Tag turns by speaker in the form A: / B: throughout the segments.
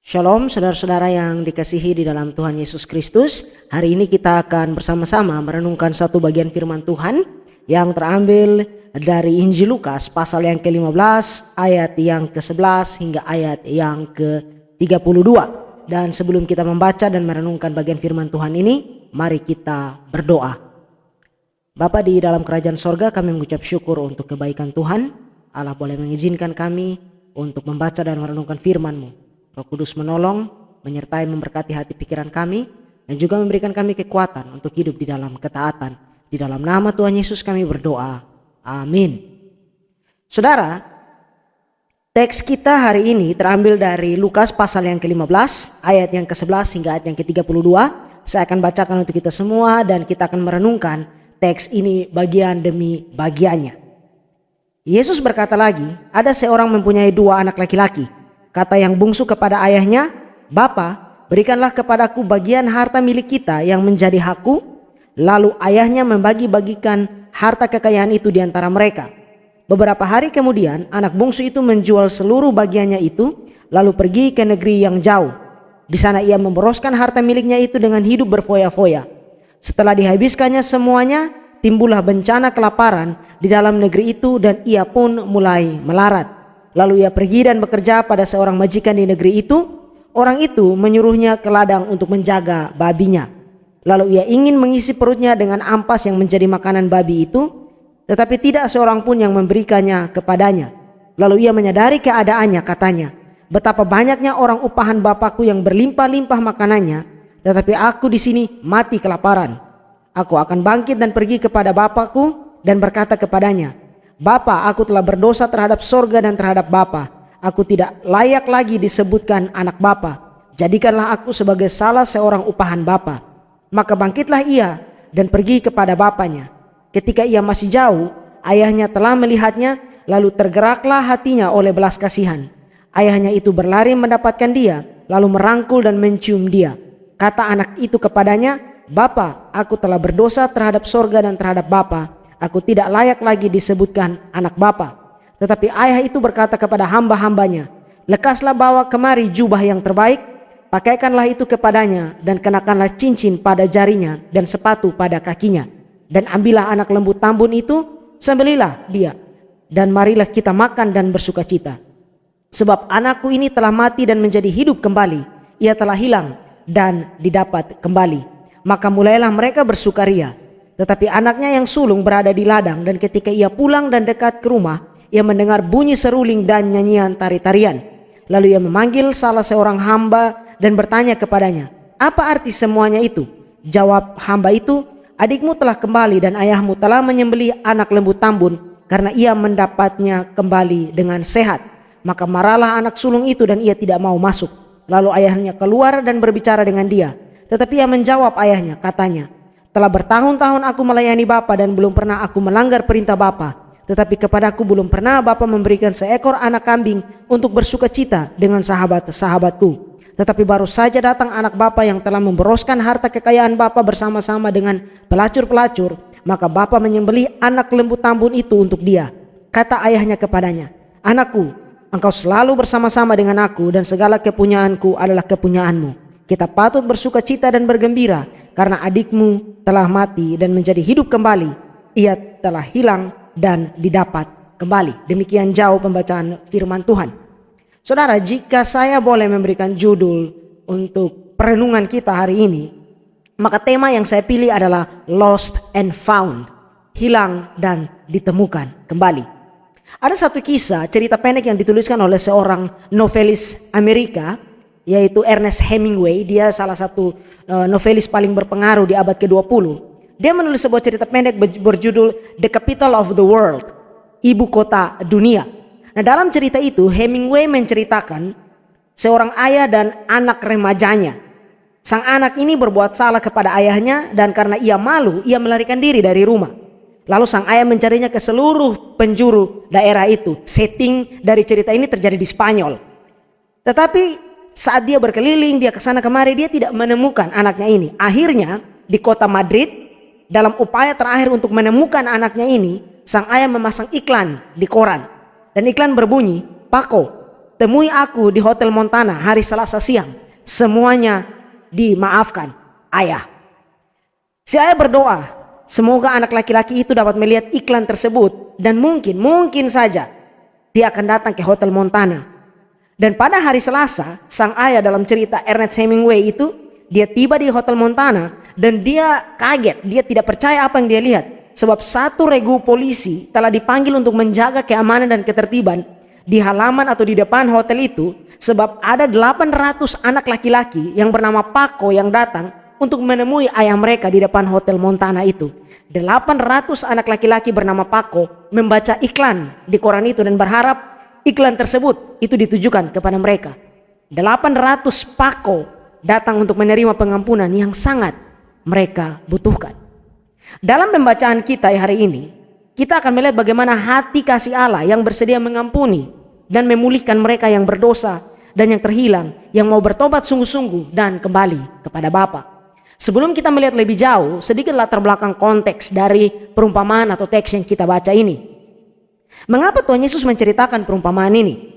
A: Shalom saudara-saudara yang dikasihi di dalam Tuhan Yesus Kristus. Hari ini kita akan bersama-sama merenungkan satu bagian firman Tuhan yang terambil dari Injil Lukas pasal yang ke-15 ayat yang ke-11 hingga ayat yang ke-32. Dan sebelum kita membaca dan merenungkan bagian firman Tuhan ini, mari kita berdoa. Bapa di dalam kerajaan sorga, kami mengucap syukur untuk kebaikan Tuhan. Allah boleh mengizinkan kami untuk membaca dan merenungkan firman-Mu. Roh Kudus menolong, menyertai, memberkati hati pikiran kami, dan juga memberikan kami kekuatan untuk hidup di dalam ketaatan. Di dalam nama Tuhan Yesus kami berdoa. Amin. Saudara, teks kita hari ini terambil dari Lukas pasal yang ke-15, ayat yang ke-11 hingga ayat yang ke-32. Saya akan bacakan untuk kita semua dan kita akan merenungkan teks ini bagian demi bagiannya. Yesus berkata lagi, ada seorang mempunyai dua anak laki-laki. Kata yang bungsu kepada ayahnya, "Bapa, berikanlah kepadaku bagian harta milik kita yang menjadi hakku." Lalu ayahnya membagi-bagikan harta kekayaan itu di antara mereka. Beberapa hari kemudian, anak bungsu itu menjual seluruh bagiannya itu, lalu pergi ke negeri yang jauh. Di sana ia memboroskan harta miliknya itu dengan hidup berfoya-foya. Setelah dihabiskannya semuanya, timbullah bencana kelaparan di dalam negeri itu dan ia pun mulai melarat. Lalu ia pergi dan bekerja pada seorang majikan di negeri itu. Orang itu menyuruhnya ke ladang untuk menjaga babinya. Lalu ia ingin mengisi perutnya dengan ampas yang menjadi makanan babi itu, tetapi tidak seorang pun yang memberikannya kepadanya. Lalu ia menyadari keadaannya, katanya, "Betapa banyaknya orang upahan bapakku yang berlimpah-limpah makanannya, tetapi aku di sini mati kelaparan. Aku akan bangkit dan pergi kepada bapakku dan berkata kepadanya, Bapa, aku telah berdosa terhadap sorga dan terhadap Bapa. Aku tidak layak lagi disebutkan anak Bapa. Jadikanlah aku sebagai salah seorang upahan Bapa." Maka bangkitlah ia dan pergi kepada bapanya. Ketika ia masih jauh, ayahnya telah melihatnya, lalu tergeraklah hatinya oleh belas kasihan. Ayahnya itu berlari mendapatkan dia, lalu merangkul dan mencium dia. Kata anak itu kepadanya, "Bapa, aku telah berdosa terhadap sorga dan terhadap Bapa. Aku tidak layak lagi disebutkan anak Bapa." Tetapi ayah itu berkata kepada hamba-hambanya, "Lekaslah bawa kemari jubah yang terbaik, pakaikanlah itu kepadanya, dan kenakanlah cincin pada jarinya dan sepatu pada kakinya. Dan ambillah anak lembu tambun itu, sembelihlah dia, dan marilah kita makan dan bersukacita. Sebab anakku ini telah mati dan menjadi hidup kembali, ia telah hilang dan didapat kembali." Maka mulailah mereka bersukaria. Tetapi anaknya yang sulung berada di ladang, dan ketika ia pulang dan dekat ke rumah, ia mendengar bunyi seruling dan nyanyian tari-tarian. Lalu ia memanggil salah seorang hamba dan bertanya kepadanya, "Apa arti semuanya itu?" Jawab hamba itu, "Adikmu telah kembali dan ayahmu telah menyembelih anak lembu tambun karena ia mendapatnya kembali dengan sehat." Maka marahlah anak sulung itu dan ia tidak mau masuk. Lalu ayahnya keluar dan berbicara dengan dia. Tetapi ia menjawab ayahnya, katanya, "Telah bertahun-tahun aku melayani Bapa dan belum pernah aku melanggar perintah Bapa. Tetapi kepadaku belum pernah Bapa memberikan seekor anak kambing untuk bersukacita dengan sahabat-sahabatku. Tetapi baru saja datang anak Bapa yang telah memboroskan harta kekayaan Bapa bersama-sama dengan pelacur-pelacur. Maka Bapa menyembelih anak lembu tambun itu untuk dia." Kata ayahnya kepadanya, "Anakku, engkau selalu bersama-sama dengan aku dan segala kepunyaanku adalah kepunyaanmu. Kita patut bersukacita dan bergembira karena adikmu telah mati dan menjadi hidup kembali. Ia telah hilang dan didapat kembali." Demikian jauh pembacaan firman Tuhan. Saudara, jika saya boleh memberikan judul untuk perenungan kita hari ini, maka tema yang saya pilih adalah Lost and Found, hilang dan ditemukan kembali. Ada satu kisah cerita pendek yang dituliskan oleh seorang novelis Amerika, yaitu Ernest Hemingway. Dia salah satu novelis paling berpengaruh di abad ke-20. Dia menulis sebuah cerita pendek berjudul The Capital of the World, ibu kota dunia. Nah, dalam cerita itu Hemingway menceritakan seorang ayah dan anak remajanya. Sang anak ini berbuat salah kepada ayahnya, dan karena ia malu, ia melarikan diri dari rumah. Lalu sang ayah mencarinya ke seluruh penjuru daerah itu. Setting dari cerita ini terjadi di Spanyol. Tetapi saat dia berkeliling, dia kesana kemari, dia tidak menemukan anaknya ini. Akhirnya di kota Madrid, dalam upaya terakhir untuk menemukan anaknya ini, sang ayah memasang iklan di koran. Dan iklan berbunyi, "Paco, temui aku di Hotel Montana hari Selasa siang. Semuanya dimaafkan, ayah. Si ayah berdoa, semoga anak laki-laki itu dapat melihat iklan tersebut dan mungkin saja dia akan datang ke Hotel Montana. Dan pada hari Selasa, sang ayah dalam cerita Ernest Hemingway itu, dia tiba di Hotel Montana dan dia kaget, dia tidak percaya apa yang dia lihat. Sebab satu regu polisi telah dipanggil untuk menjaga keamanan dan ketertiban di halaman atau di depan hotel itu, sebab ada 800 anak laki-laki yang bernama Paco yang datang untuk menemui ayah mereka di depan Hotel Montana itu. 800 anak laki-laki bernama Paco membaca iklan di koran itu dan berharap iklan tersebut itu ditujukan kepada mereka. 800 Paco datang untuk menerima pengampunan yang sangat mereka butuhkan. Dalam pembacaan kita hari ini, kita akan melihat bagaimana hati kasih Allah yang bersedia mengampuni dan memulihkan mereka yang berdosa dan yang terhilang, yang mau bertobat sungguh-sungguh dan kembali kepada Bapa. Sebelum kita melihat lebih jauh, sedikit latar belakang konteks dari perumpamaan atau teks yang kita baca ini. Mengapa Tuhan Yesus menceritakan perumpamaan ini?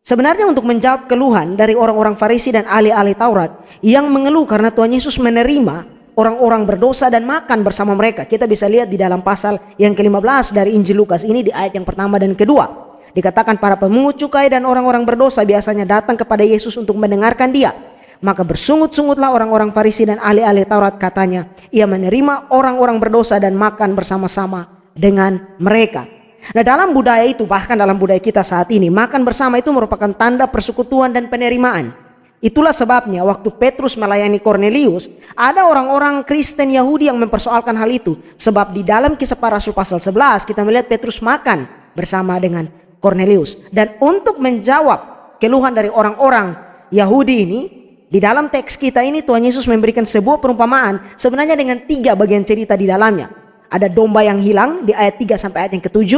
A: Sebenarnya untuk menjawab keluhan dari orang-orang Farisi dan ahli-ahli Taurat yang mengeluh karena Tuhan Yesus menerima orang-orang berdosa dan makan bersama mereka. Kita bisa lihat di dalam pasal yang ke-15 dari Injil Lukas ini di ayat yang pertama dan kedua. Dikatakan para pemungut cukai dan orang-orang berdosa biasanya datang kepada Yesus untuk mendengarkan dia. Maka bersungut-sungutlah orang-orang Farisi dan ahli-ahli Taurat, katanya, ia menerima orang-orang berdosa dan makan bersama-sama dengan mereka. Nah, dalam budaya itu, bahkan dalam budaya kita saat ini, makan bersama itu merupakan tanda persekutuan dan penerimaan. Itulah sebabnya waktu Petrus melayani Kornelius, ada orang-orang Kristen Yahudi yang mempersoalkan hal itu. Sebab di dalam Kisah Para Rasul pasal 11 kita melihat Petrus makan bersama dengan Kornelius. Dan untuk menjawab keluhan dari orang-orang Yahudi ini, di dalam teks kita ini Tuhan Yesus memberikan sebuah perumpamaan sebenarnya dengan 3 bagian cerita di dalamnya. Ada domba yang hilang di ayat 3 sampai ayat yang ke-7,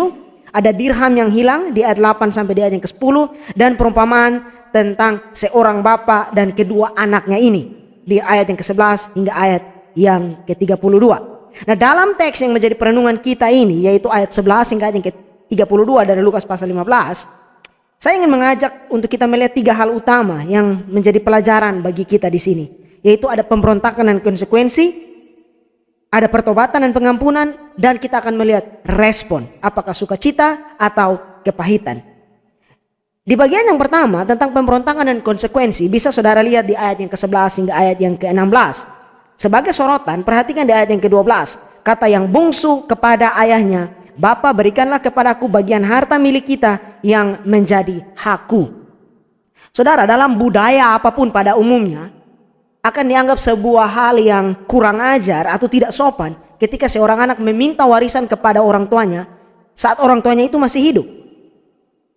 A: ada dirham yang hilang di ayat 8 sampai di ayat yang ke-10, dan perumpamaan tentang seorang bapa dan kedua anaknya ini di ayat yang ke-11 hingga ayat yang ke-32. Nah, dalam teks yang menjadi perenungan kita ini, yaitu ayat 11 hingga ayat yang ke-32 dari Lukas pasal 15, saya ingin mengajak untuk kita melihat 3 hal utama yang menjadi pelajaran bagi kita di sini, yaitu ada pemberontakan dan konsekuensi, ada pertobatan dan pengampunan, dan kita akan melihat respon, apakah sukacita atau kepahitan. Di bagian yang pertama tentang pemberontakan dan konsekuensi, bisa saudara lihat di ayat yang ke-11 hingga ayat yang ke-16. Sebagai sorotan, perhatikan di ayat yang ke-12, kata yang bungsu kepada ayahnya, Bapa, berikanlah kepadaku bagian harta milik kita yang menjadi hakku. Saudara, dalam budaya apapun pada umumnya akan dianggap sebuah hal yang kurang ajar atau tidak sopan ketika seorang anak meminta warisan kepada orang tuanya saat orang tuanya itu masih hidup.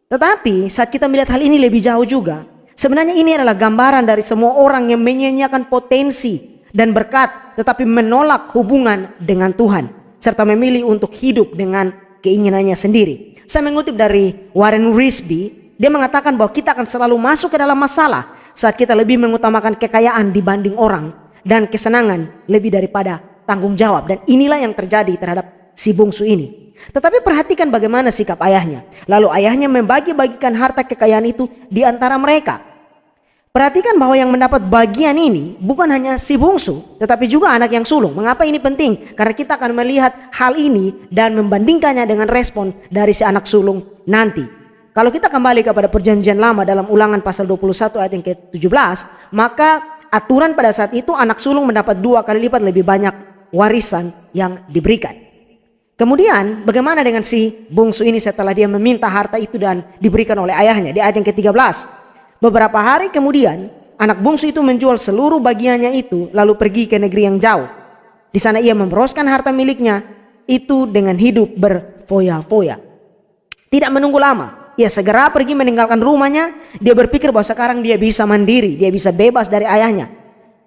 A: Tetapi saat kita melihat hal ini lebih jauh juga, sebenarnya ini adalah gambaran dari semua orang yang menyanyiakan potensi dan berkat tetapi menolak hubungan dengan Tuhan, serta memilih untuk hidup dengan keinginannya sendiri. Saya mengutip dari Warren Wiersbe, dia mengatakan bahwa kita akan selalu masuk ke dalam masalah saat kita lebih mengutamakan kekayaan dibanding orang dan kesenangan lebih daripada tanggung jawab. Dan inilah yang terjadi terhadap si bungsu ini. Tetapi perhatikan bagaimana sikap ayahnya. Lalu ayahnya membagi-bagikan harta kekayaan itu di antara mereka. Perhatikan bahwa yang mendapat bagian ini bukan hanya si bungsu, tetapi juga anak yang sulung. Mengapa ini penting? Karena kita akan melihat hal ini dan membandingkannya dengan respon dari si anak sulung nanti. Kalau kita kembali kepada perjanjian lama dalam Ulangan pasal 21 ayat yang ke-17, maka aturan pada saat itu anak sulung mendapat 2 kali lipat lebih banyak warisan yang diberikan. Kemudian bagaimana dengan si bungsu ini setelah dia meminta harta itu dan diberikan oleh ayahnya? Di ayat yang ke-13. Beberapa hari kemudian, anak bungsu itu menjual seluruh bagiannya itu, lalu pergi ke negeri yang jauh. Di sana ia memboroskan harta miliknya itu dengan hidup berfoya-foya. Tidak menunggu lama, ia segera pergi meninggalkan rumahnya. Dia berpikir bahwa sekarang dia bisa mandiri, dia bisa bebas dari ayahnya.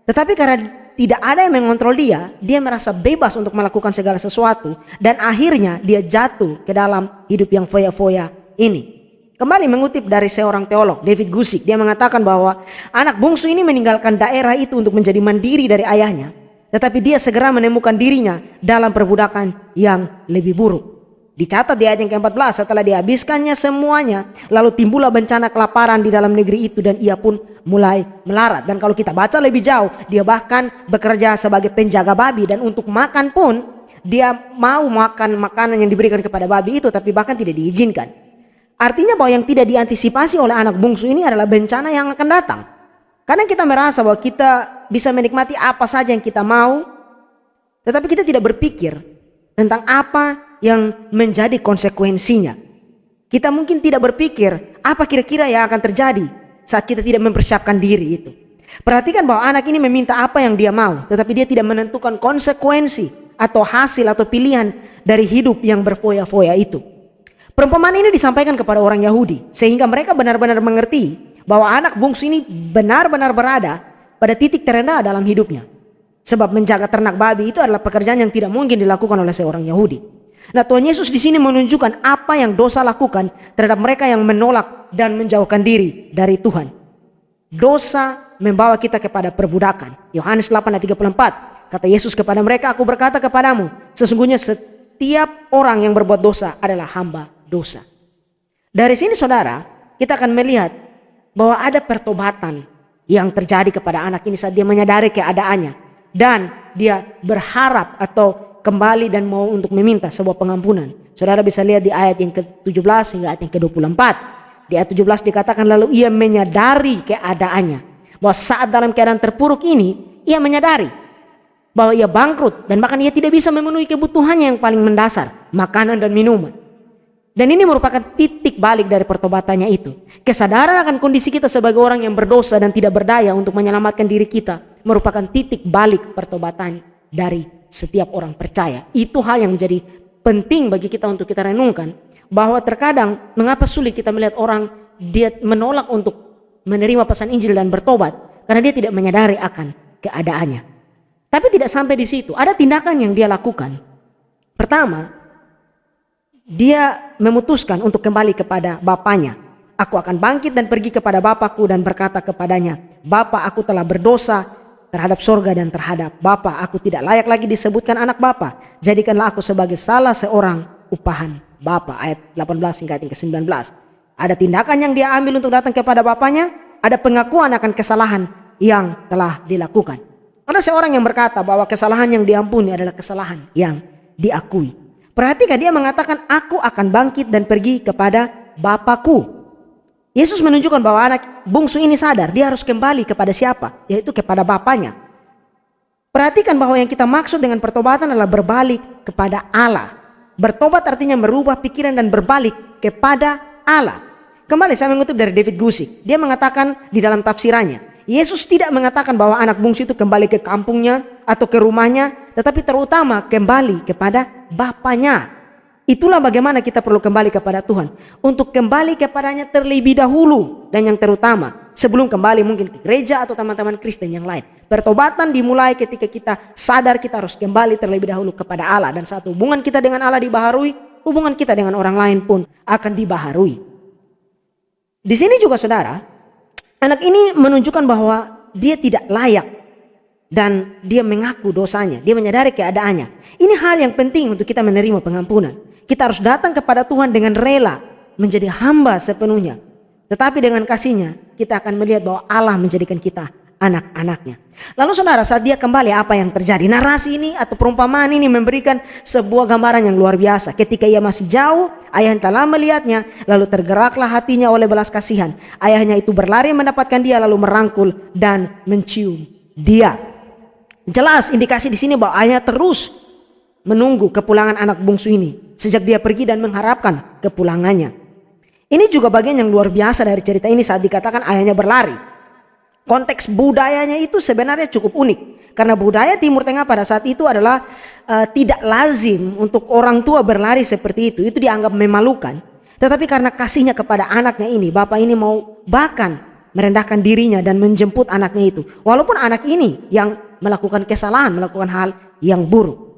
A: Tetapi karena tidak ada yang mengontrol dia merasa bebas untuk melakukan segala sesuatu. Dan akhirnya dia jatuh ke dalam hidup yang foya-foya ini. Kembali mengutip dari seorang teolog, David Guzik, dia mengatakan bahwa anak bungsu ini meninggalkan daerah itu untuk menjadi mandiri dari ayahnya, tetapi dia segera menemukan dirinya dalam perbudakan yang lebih buruk. Dicatat di ayat yang ke-14, setelah dihabiskannya semuanya, lalu timbullah bencana kelaparan di dalam negeri itu dan ia pun mulai melarat. Dan kalau kita baca lebih jauh, dia bahkan bekerja sebagai penjaga babi, dan untuk makan pun dia mau makan makanan yang diberikan kepada babi itu, tapi bahkan tidak diizinkan. Artinya bahwa yang tidak diantisipasi oleh anak bungsu ini adalah bencana yang akan datang. Karena kita merasa bahwa kita bisa menikmati apa saja yang kita mau, tetapi kita tidak berpikir tentang apa yang menjadi konsekuensinya. Kita mungkin tidak berpikir apa kira-kira yang akan terjadi saat kita tidak mempersiapkan diri itu. Perhatikan bahwa anak ini meminta apa yang dia mau, tetapi dia tidak menentukan konsekuensi atau hasil atau pilihan dari hidup yang berfoya-foya itu. Perumpamaan ini disampaikan kepada orang Yahudi sehingga mereka benar-benar mengerti bahwa anak bungsu ini benar-benar berada pada titik terendah dalam hidupnya. Sebab menjaga ternak babi itu adalah pekerjaan yang tidak mungkin dilakukan oleh seorang Yahudi. Nah, Tuhan Yesus di sini menunjukkan apa yang dosa lakukan terhadap mereka yang menolak dan menjauhkan diri dari Tuhan. Dosa membawa kita kepada perbudakan. Yohanes 8 ayat 34. Kata Yesus kepada mereka, "Aku berkata kepadamu, sesungguhnya setiap orang yang berbuat dosa adalah hamba dosa." Dari sini saudara, kita akan melihat bahwa ada pertobatan yang terjadi kepada anak ini saat dia menyadari keadaannya. Dan dia berharap atau kembali dan mau untuk meminta sebuah pengampunan. Saudara bisa lihat di ayat yang ke-17 hingga ayat yang ke-24. Di ayat 17 dikatakan, lalu ia menyadari keadaannya. Bahwa saat dalam keadaan terpuruk ini, ia menyadari bahwa ia bangkrut dan bahkan ia tidak bisa memenuhi kebutuhannya yang paling mendasar, makanan dan minuman. Dan ini merupakan titik balik dari pertobatannya itu. Kesadaran akan kondisi kita sebagai orang yang berdosa dan tidak berdaya untuk menyelamatkan diri kita merupakan titik balik pertobatan dari setiap orang percaya. Itu hal yang menjadi penting bagi kita untuk kita renungkan, bahwa terkadang mengapa sulit kita melihat orang dia menolak untuk menerima pesan Injil dan bertobat karena dia tidak menyadari akan keadaannya. Tapi tidak sampai di situ, ada tindakan yang dia lakukan. Pertama, dia memutuskan untuk kembali kepada bapaknya. Aku akan bangkit dan pergi kepada bapakku dan berkata kepadanya, Bapa, aku telah berdosa terhadap sorga dan terhadap Bapa, aku tidak layak lagi disebutkan anak Bapa. Jadikanlah aku sebagai salah seorang upahan Bapa. Ayat 18 hingga ayat ke-19. Ada tindakan yang dia ambil untuk datang kepada bapaknya, ada pengakuan akan kesalahan yang telah dilakukan. Ada seorang yang berkata bahwa kesalahan yang diampuni adalah kesalahan yang diakui. Perhatikan, dia mengatakan, aku akan bangkit dan pergi kepada Bapakku. Yesus menunjukkan bahwa anak bungsu ini sadar dia harus kembali kepada siapa? Yaitu kepada bapaknya. Perhatikan bahwa yang kita maksud dengan pertobatan adalah berbalik kepada Allah. Bertobat artinya merubah pikiran dan berbalik kepada Allah. Kembali saya mengutip dari David Guzik. Dia mengatakan di dalam tafsirannya, Yesus tidak mengatakan bahwa anak bungsu itu kembali ke kampungnya atau ke rumahnya, tetapi terutama kembali kepada bapaknya. Itulah bagaimana kita perlu kembali kepada Tuhan. Untuk kembali kepadanya terlebih dahulu. Dan yang terutama, sebelum kembali mungkin ke gereja atau teman-teman Kristen yang lain. Pertobatan dimulai ketika kita sadar kita harus kembali terlebih dahulu kepada Allah. Dan saat hubungan kita dengan Allah dibaharui, hubungan kita dengan orang lain pun akan dibaharui. Di sini juga saudara, anak ini menunjukkan bahwa dia tidak layak. Dan dia mengaku dosanya, dia menyadari keadaannya. Ini hal yang penting untuk kita menerima pengampunan. Kita harus datang kepada Tuhan dengan rela, menjadi hamba sepenuhnya. Tetapi dengan kasih-Nya, kita akan melihat bahwa Allah menjadikan kita anak-anaknya. Lalu saudara, saat dia kembali apa yang terjadi? Narasi ini atau perumpamaan ini memberikan sebuah gambaran yang luar biasa. Ketika ia masih jauh, ayah telah melihatnya, lalu tergeraklah hatinya oleh belas kasihan. Ayahnya itu berlari mendapatkan dia, lalu merangkul dan mencium dia. Jelas indikasi di sini bahwa ayah terus menunggu kepulangan anak bungsu ini sejak dia pergi dan mengharapkan kepulangannya. Ini juga bagian yang luar biasa dari cerita ini saat dikatakan ayahnya berlari. Konteks budayanya itu sebenarnya cukup unik karena budaya Timur Tengah pada saat itu adalah tidak lazim untuk orang tua berlari seperti itu. Itu dianggap memalukan. Tetapi karena kasihnya kepada anaknya ini, bapak ini mau bahkan merendahkan dirinya dan menjemput anaknya itu. Walaupun anak ini yang melakukan kesalahan, melakukan hal yang buruk.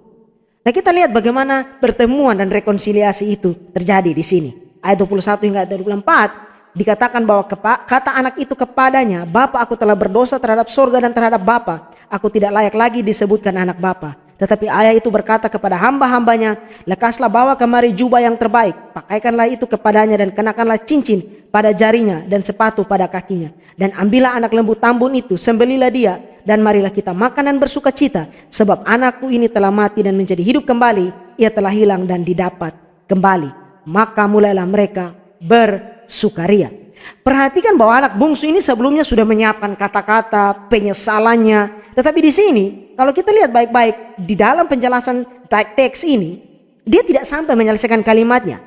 A: Nah, kita lihat bagaimana pertemuan dan rekonsiliasi itu terjadi di sini. Ayat 21 hingga ayat 24 dikatakan bahwa kata anak itu kepadanya, Bapa, aku telah berdosa terhadap sorga dan terhadap Bapa. Aku tidak layak lagi disebutkan anak Bapa. Tetapi ayah itu berkata kepada hamba-hambanya, lekaslah bawa kemari jubah yang terbaik, pakaikanlah itu kepadanya dan kenakanlah cincin pada jarinya dan sepatu pada kakinya. Dan ambillah anak lembu tambun itu, sembelilah dia, dan marilah kita makan dan bersuka cita, sebab anakku ini telah mati dan menjadi hidup kembali, ia telah hilang dan didapat kembali. Maka mulailah mereka bersukaria. Perhatikan bahwa anak bungsu ini sebelumnya sudah menyiapkan kata-kata penyesalannya. Tetapi di sini, kalau kita lihat baik-baik di dalam penjelasan teks ini, dia tidak sampai menyelesaikan kalimatnya.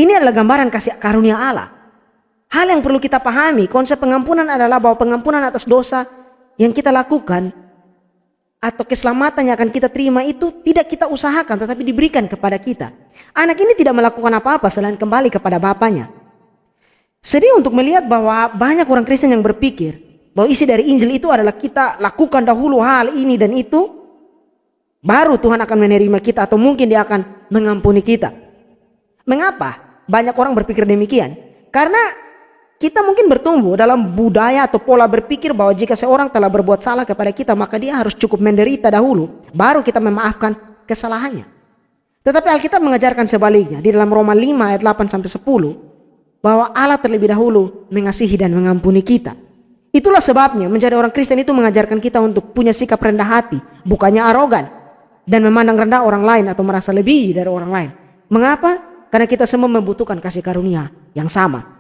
A: Ini adalah gambaran kasih karunia Allah. Hal yang perlu kita pahami, konsep pengampunan adalah bahwa pengampunan atas dosa yang kita lakukan atau keselamatan yang akan kita terima itu tidak kita usahakan, tetapi diberikan kepada kita. Anak ini tidak melakukan apa-apa selain kembali kepada bapaknya. Sedih untuk melihat bahwa banyak orang Kristen yang berpikir bahwa isi dari Injil itu adalah kita lakukan dahulu hal ini dan itu, baru Tuhan akan menerima kita atau mungkin Dia akan mengampuni kita. Mengapa banyak orang berpikir demikian? Karena kita mungkin bertumbuh dalam budaya atau pola berpikir bahwa jika seorang telah berbuat salah kepada kita, maka dia harus cukup menderita dahulu, baru kita memaafkan kesalahannya. Tetapi Alkitab mengajarkan sebaliknya. Di dalam Roma 5 ayat 8-10, bahwa Allah terlebih dahulu mengasihi dan mengampuni kita. Itulah sebabnya menjadi orang Kristen itu mengajarkan kita untuk punya sikap rendah hati, bukannya arogan dan memandang rendah orang lain atau merasa lebih dari orang lain. Mengapa? Karena kita semua membutuhkan kasih karunia yang sama.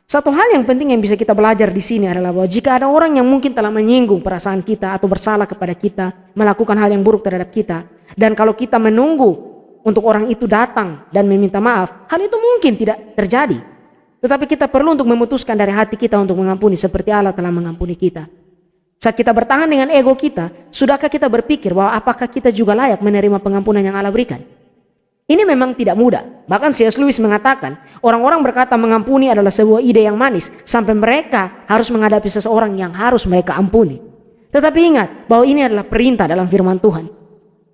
A: Satu hal yang penting yang bisa kita belajar di sini adalah bahwa jika ada orang yang mungkin telah menyinggung perasaan kita atau bersalah kepada kita, melakukan hal yang buruk terhadap kita, dan kalau kita menunggu untuk orang itu datang dan meminta maaf, hal itu mungkin tidak terjadi. Tetapi kita perlu untuk memutuskan dari hati kita untuk mengampuni seperti Allah telah mengampuni kita. Saat kita bertahan dengan ego kita, sudahkah kita berpikir bahwa apakah kita juga layak menerima pengampunan yang Allah berikan? Ini memang tidak mudah. Bahkan C.S. Lewis mengatakan, orang-orang berkata mengampuni adalah sebuah ide yang manis, sampai mereka harus menghadapi seseorang yang harus mereka ampuni. Tetapi ingat bahwa ini adalah perintah dalam firman Tuhan.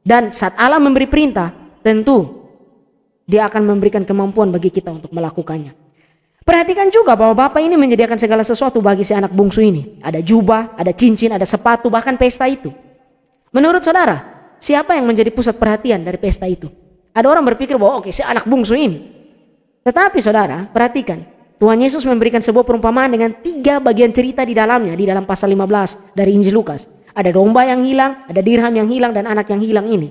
A: Dan saat Allah memberi perintah, tentu Dia akan memberikan kemampuan bagi kita untuk melakukannya. Perhatikan juga bahwa Bapak ini menyediakan segala sesuatu bagi si anak bungsu ini. Ada jubah, ada cincin, ada sepatu, bahkan pesta itu. Menurut saudara, siapa yang menjadi pusat perhatian dari pesta itu? Ada orang berpikir bahwa oke, si anak bungsu ini. Tetapi saudara, perhatikan. Tuhan Yesus memberikan sebuah perumpamaan dengan 3 bagian cerita di dalamnya. Di dalam pasal 15 dari Injil Lukas. Ada domba yang hilang, ada dirham yang hilang, dan anak yang hilang ini.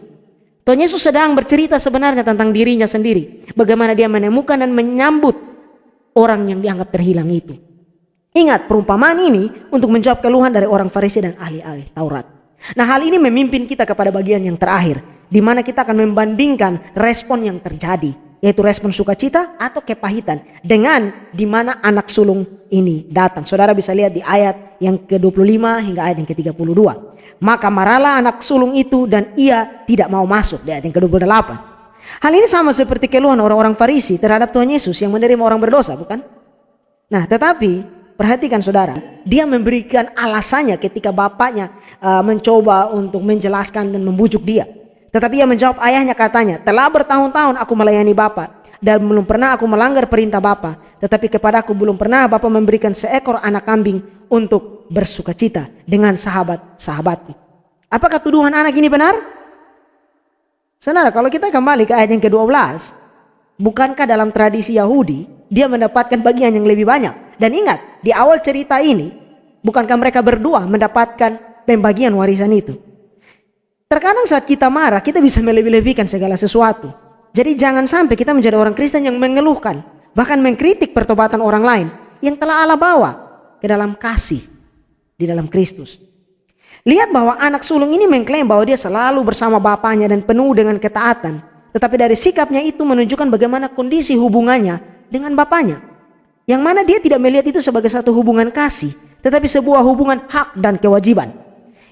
A: Tuhan Yesus sedang bercerita sebenarnya tentang dirinya sendiri. Bagaimana Dia menemukan dan menyambut orang yang dianggap terhilang itu. Ingat, perumpamaan ini untuk menjawab keluhan dari orang Farisi dan ahli-ahli Taurat. Nah, hal ini memimpin kita kepada bagian yang terakhir, di mana kita akan membandingkan respon yang terjadi, yaitu respon sukacita atau kepahitan, dengan di mana anak sulung ini datang. Saudara bisa lihat di ayat yang ke-25 hingga ayat yang ke-32. Maka marahlah anak sulung itu dan ia tidak mau masuk, di ayat yang ke-28. Hal ini sama seperti keluhan orang-orang Farisi terhadap Tuhan Yesus yang menerima orang berdosa, bukan? Nah, tetapi perhatikan saudara, Dia memberikan alasannya ketika bapaknya mencoba untuk menjelaskan dan membujuk dia. Tetapi ia menjawab ayahnya, katanya, telah bertahun-tahun aku melayani Bapa dan belum pernah aku melanggar perintah Bapa. Tetapi kepadaku belum pernah Bapa memberikan seekor anak kambing untuk bersukacita dengan sahabat-sahabatku. Apakah tuduhan anak ini benar? Saudara, kalau kita kembali ke ayat yang ke-12, bukankah dalam tradisi Yahudi dia mendapatkan bagian yang lebih banyak? Dan ingat, di awal cerita ini, bukankah mereka berdua mendapatkan pembagian warisan itu? Terkadang saat kita marah, kita bisa melebih-lebihkan segala sesuatu. Jadi jangan sampai kita menjadi orang Kristen yang mengeluhkan, bahkan mengkritik pertobatan orang lain yang telah Allah bawa ke dalam kasih di dalam Kristus. Lihat bahwa anak sulung ini mengklaim bahwa dia selalu bersama bapaknya dan penuh dengan ketaatan. Tetapi dari sikapnya itu menunjukkan bagaimana kondisi hubungannya dengan bapaknya. Yang mana dia tidak melihat itu sebagai satu hubungan kasih, tetapi sebuah hubungan hak dan kewajiban.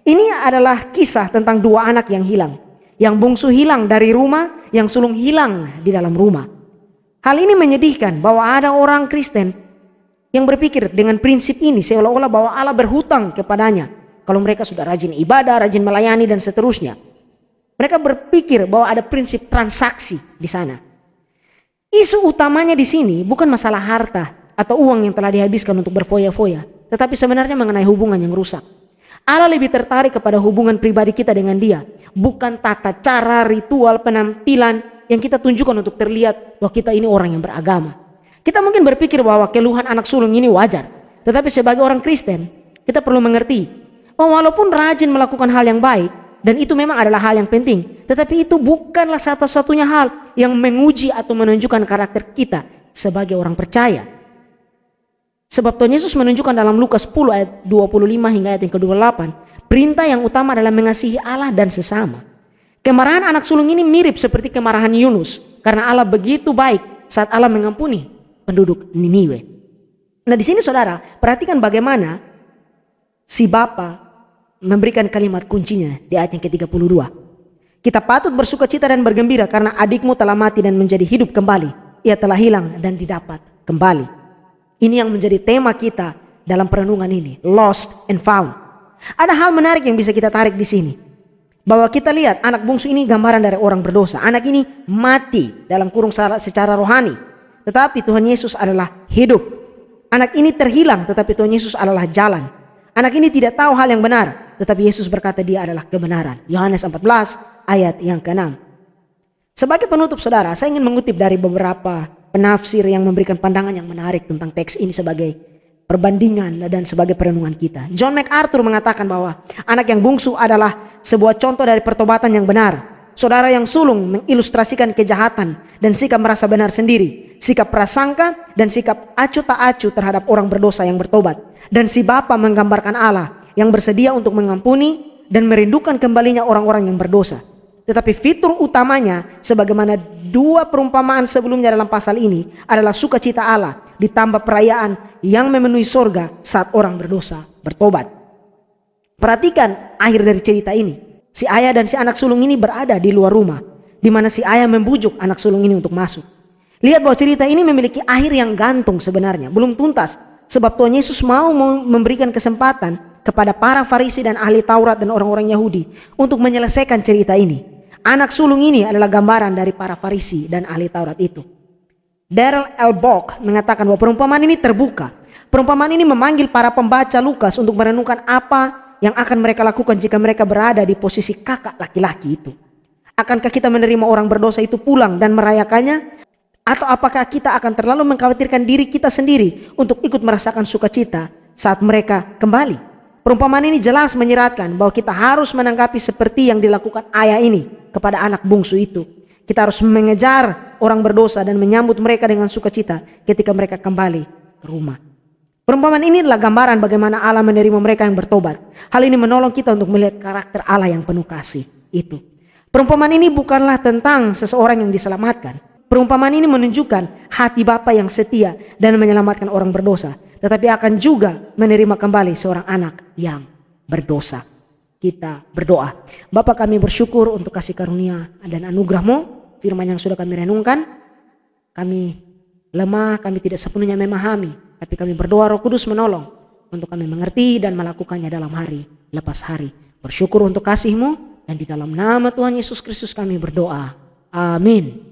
A: Ini adalah kisah tentang 2 anak yang hilang. Yang bungsu hilang dari rumah, yang sulung hilang di dalam rumah. Hal ini menyedihkan bahwa ada orang Kristen yang berpikir dengan prinsip ini seolah-olah bahwa Allah berhutang kepadanya. Kalau mereka sudah rajin ibadah, rajin melayani dan seterusnya. Mereka berpikir bahwa ada prinsip transaksi di sana. Isu utamanya di sini bukan masalah harta atau uang yang telah dihabiskan untuk berfoya-foya, tetapi sebenarnya mengenai hubungan yang rusak. Allah lebih tertarik kepada hubungan pribadi kita dengan Dia, bukan tata cara, ritual, penampilan yang kita tunjukkan untuk terlihat bahwa kita ini orang yang beragama. Kita mungkin berpikir bahwa keluhan anak sulung ini wajar, tetapi sebagai orang Kristen kita perlu mengerti bahwa walaupun rajin melakukan hal yang baik, dan itu memang adalah hal yang penting, tetapi itu bukanlah satu-satunya hal yang menguji atau menunjukkan karakter kita sebagai orang percaya. Sebab Tuhan Yesus menunjukkan dalam Lukas 10 ayat 25 hingga ayat yang ke-28, perintah yang utama adalah mengasihi Allah dan sesama. Kemarahan anak sulung ini mirip seperti kemarahan Yunus, karena Allah begitu baik saat Allah mengampuni penduduk Niniwe. Nah, di sini saudara, perhatikan bagaimana si Bapa memberikan kalimat kuncinya di ayat yang ke-32. Kita patut bersukacita dan bergembira karena adikmu telah mati dan menjadi hidup kembali. Ia telah hilang dan didapat kembali. Ini yang menjadi tema kita dalam perenungan ini, lost and found. Ada hal menarik yang bisa kita tarik di sini. Bahwa kita lihat anak bungsu ini gambaran dari orang berdosa. Anak ini mati dalam kurung secara rohani. Tetapi Tuhan Yesus adalah hidup. Anak ini terhilang tetapi Tuhan Yesus adalah jalan. Anak ini tidak tahu hal yang benar, tetapi Yesus berkata dia adalah kebenaran. Yohanes 14 ayat yang ke-6. Sebagai penutup saudara, saya ingin mengutip dari beberapa penafsir yang memberikan pandangan yang menarik tentang teks ini sebagai perbandingan dan sebagai perenungan kita. John MacArthur mengatakan bahwa anak yang bungsu adalah sebuah contoh dari pertobatan yang benar. Saudara yang sulung mengilustrasikan kejahatan dan sikap merasa benar sendiri, sikap prasangka dan sikap acuh tak acuh terhadap orang berdosa yang bertobat. Dan si Bapa menggambarkan Allah yang bersedia untuk mengampuni dan merindukan kembalinya orang-orang yang berdosa. Tetapi fitur utamanya, sebagaimana dua perumpamaan sebelumnya dalam pasal ini, adalah sukacita Allah ditambah perayaan yang memenuhi sorga saat orang berdosa bertobat. Perhatikan akhir dari cerita ini. Si ayah dan si anak sulung ini berada di luar rumah, di mana si ayah membujuk anak sulung ini untuk masuk. Lihat bahwa cerita ini memiliki akhir yang gantung sebenarnya, belum tuntas. Sebab Tuhan Yesus mau memberikan kesempatan kepada para Farisi dan ahli Taurat dan orang-orang Yahudi untuk menyelesaikan cerita ini. Anak sulung ini adalah gambaran dari para Farisi dan ahli Taurat itu. Darrell L. Bock mengatakan bahwa perumpamaan ini terbuka. Perumpamaan ini memanggil para pembaca Lukas untuk merenungkan apa yang akan mereka lakukan jika mereka berada di posisi kakak laki-laki itu. Akankah kita menerima orang berdosa itu pulang dan merayakannya? Atau apakah kita akan terlalu mengkhawatirkan diri kita sendiri untuk ikut merasakan sukacita saat mereka kembali? Perumpamaan ini jelas menyeratkan bahwa kita harus menanggapi seperti yang dilakukan ayah ini kepada anak bungsu itu. Kita harus mengejar orang berdosa dan menyambut mereka dengan sukacita ketika mereka kembali ke rumah. Perumpamaan ini adalah gambaran bagaimana Allah menerima mereka yang bertobat. Hal ini menolong kita untuk melihat karakter Allah yang penuh kasih itu. Perumpamaan ini bukanlah tentang seseorang yang diselamatkan. Perumpamaan ini menunjukkan hati Bapa yang setia dan menyelamatkan orang berdosa, tetapi akan juga menerima kembali seorang anak yang berdosa. Kita berdoa. Bapa, kami bersyukur untuk kasih karunia dan anugerah-Mu, firman yang sudah kami renungkan. Kami lemah, kami tidak sepenuhnya memahami, tapi kami berdoa Roh Kudus menolong untuk kami mengerti dan melakukannya dalam hari lepas hari. Bersyukur untuk kasih-Mu, dan di dalam nama Tuhan Yesus Kristus kami berdoa. Amin.